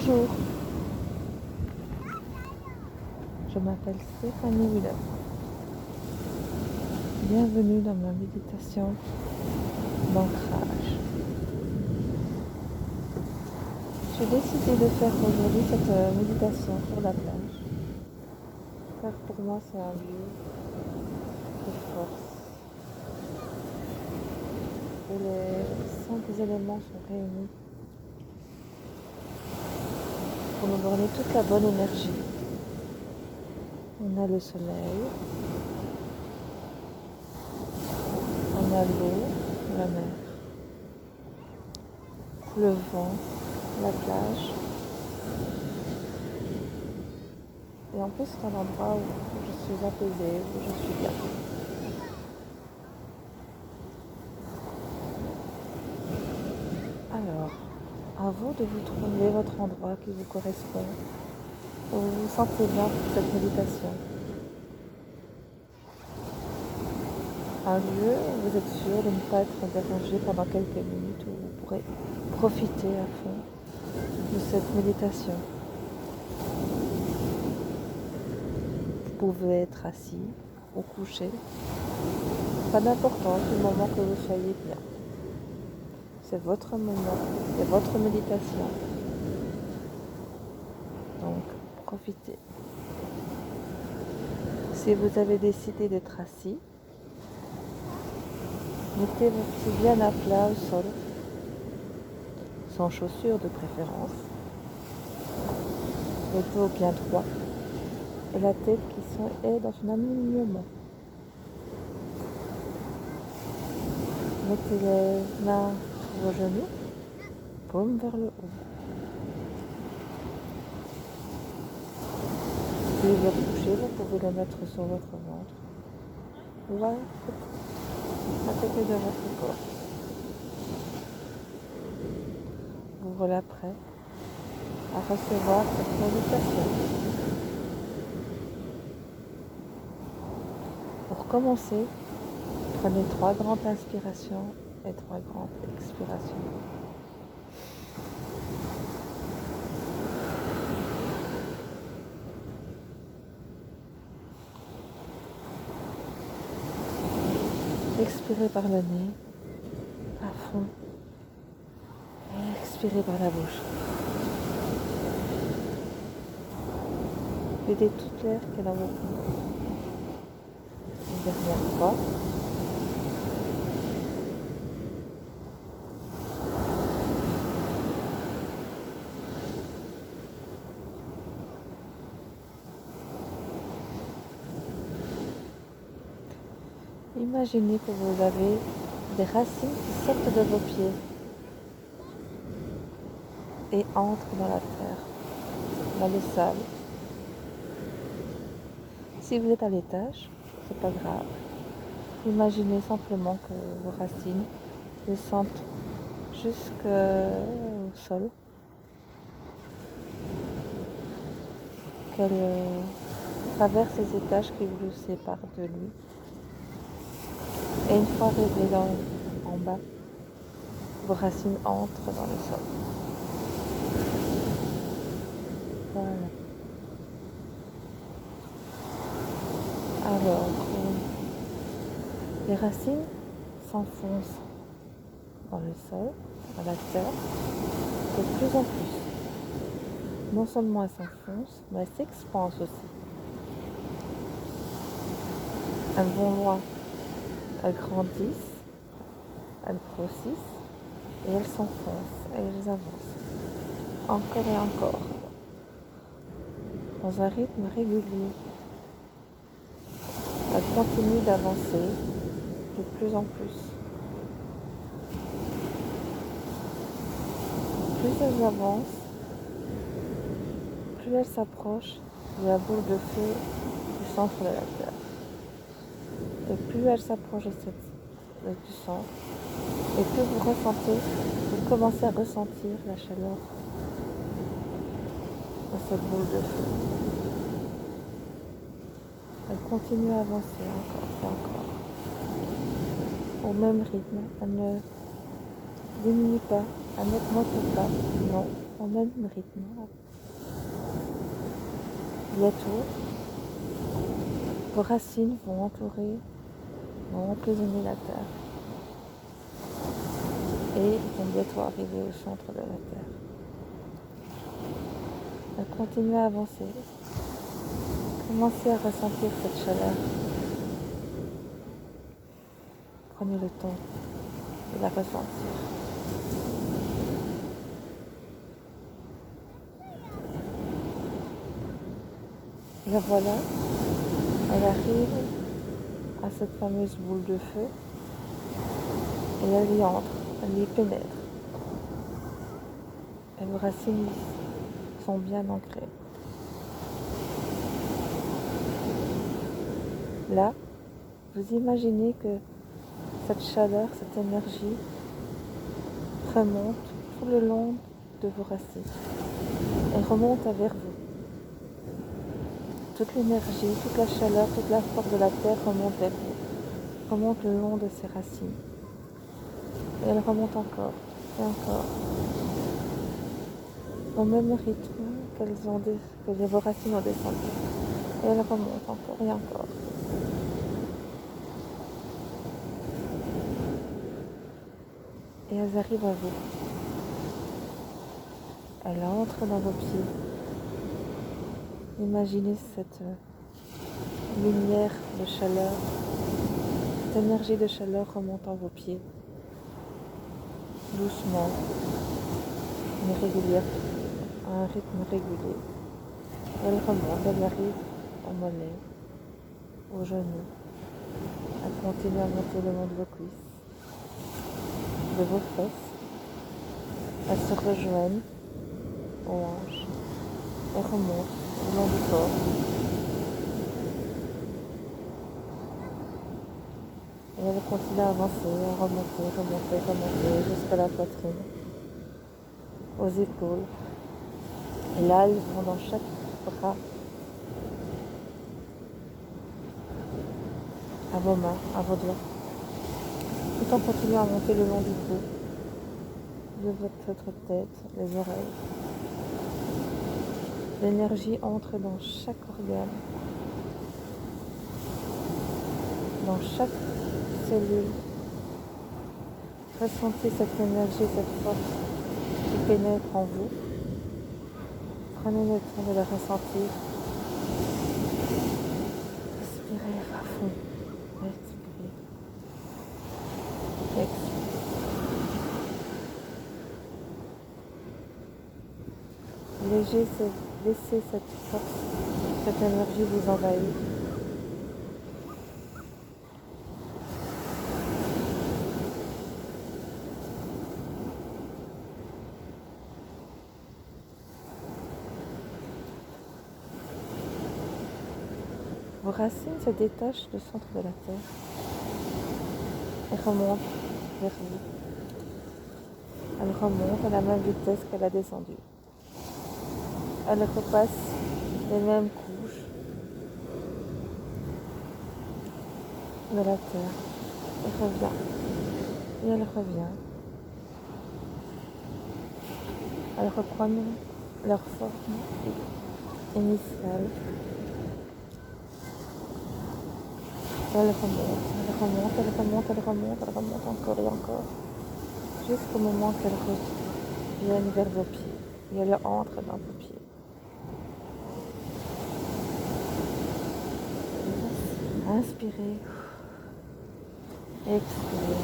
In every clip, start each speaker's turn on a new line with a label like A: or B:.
A: Bonjour, je m'appelle Stéphanie Wheeler. Bienvenue dans ma méditation d'ancrage. J'ai décidé de faire aujourd'hui cette méditation sur la plage, car pour moi c'est un lieu de force, où les 5 éléments sont réunis pour nous donner toute la bonne énergie. On a le soleil, on a l'eau, la mer, le vent, la plage. Et en plus c'est un endroit où je suis apaisée, où je suis bien. Alors, à vous de vous trouver votre endroit qui vous correspond, où vous vous sentez bien pour cette méditation. Un lieu où vous êtes sûr de ne pas être dérangé pendant quelques minutes, où vous pourrez profiter à fond de cette méditation. Vous pouvez être assis ou couché, pas d'importance du moment que vous soyez bien. C'est votre moment, c'est votre méditation. Donc, profitez. Si vous avez décidé d'être assis, mettez vos pieds bien à plat au sol, sans chaussures de préférence, le dos bien droit et la tête qui est dans un alignement. Mettez les mains sur vos genoux, paume vers le haut. Si vous êtes couché, vous pouvez les mettre sur votre ventre ou à côté de votre corps. Vous voilà prêt à recevoir cette méditation. Pour commencer, prenez 3 grandes inspirations et 3 grandes expirations. Expirez par le nez, à fond, et expirez par la bouche. Videz toute l'air qui est dans vos poumons. Une dernière fois. Imaginez que vous avez des racines qui sortent de vos pieds et entrent dans la terre, dans le sable. Si vous êtes à l'étage, c'est pas grave. Imaginez simplement que vos racines descendent jusqu'au sol, qu'elles traversent les étages qui vous séparent de lui. Et une fois arrivées en bas, vos racines entrent dans le sol. Voilà. Alors, les racines s'enfoncent dans le sol, dans la terre, de plus en plus. Non seulement elles s'enfoncent, mais elles s'expansent aussi. Elles vont loin, elles grandissent, elles grossissent, et elles s'enfoncent, et elles avancent. Encore et encore. Dans un rythme régulier. Elles continuent d'avancer de plus en plus. Plus elles avancent, plus elles s'approchent de la boule de feu du centre de la Terre. Et plus elles s'approchent du centre, et plus vous commencez à ressentir la chaleur de cette boule de feu. Elle continue à avancer encore et encore. Au même rythme, elle ne diminue pas, n'augmente pas, non, au même rythme. Bientôt, vos racines vont emprisonner la terre et vont bientôt arriver au centre de la terre. Continuez à avancer. Commencez à ressentir cette chaleur. Prenez le temps de la ressentir. La voilà, elle arrive à cette fameuse boule de feu et elle y entre, elle y pénètre. Et vos racines sont bien ancrées. Là, vous imaginez que cette chaleur, cette énergie remonte tout le long de vos racines et remonte vers vous. Toute l'énergie, toute la chaleur, toute la force de la terre remonte vers vous, remonte le long de ses racines. Et elle remonte encore et encore, au même rythme que vos racines ont descendu. Et elle remonte encore et encore. Et elles arrivent à vous. Elle entre dans vos pieds. Imaginez cette lumière de chaleur, cette énergie de chaleur remontant vos pieds, doucement, mais régulière, à un rythme régulier. Elle remonte, elle arrive au mollet, aux genoux. Elle continue à monter le long de vos cuisses, de vos fesses. Elles se rejoignent aux hanches et remontent le long du corps. Et elle continue à avancer, à remonter jusqu'à la poitrine, aux épaules. Et là, elles vont dans chaque bras, à vos mains, à vos doigts, tout en continuant à monter le long du cou, de votre tête, les oreilles. L'énergie entre dans chaque organe, dans chaque cellule. Ressentez cette énergie, cette force qui pénètre en vous. Prenez le temps de la ressentir. Respirez à fond. Expirez. Expirez. Laissez cette force, cette énergie vous envahir. Vos racines se détachent du centre de la terre et remontent vers vous. Elles remontent à la même vitesse qu'elle a descendu. Elle repasse les mêmes couches de la terre. Elle revient. Et elle revient. Elles reprennent leur forme initiale. Elle remonte encore et encore. Jusqu'au moment qu'elle revienne vers vos pieds. Et elle entre dans vos pieds. Inspirez. Expirez.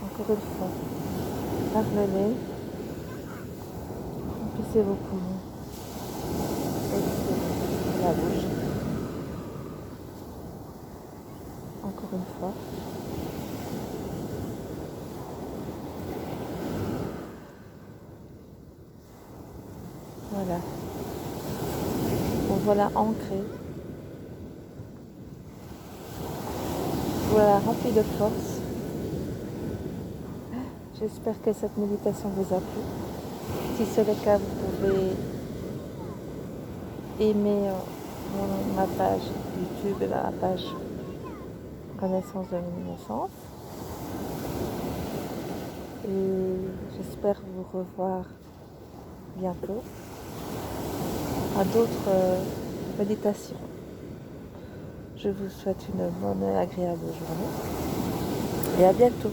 A: Encore une fois. Par le nez. Remplissez vos poumons. Expirez. La bouche. Encore une fois. Voilà. Vous voilà ancré. Voilà, rempli de force. J'espère que cette méditation vous a plu. Si c'est le cas, vous pouvez aimer ma page YouTube et ma page renaissance de l'innocence. Et j'espère vous revoir bientôt à d'autres méditations. Je vous souhaite une bonne et agréable journée et à bientôt.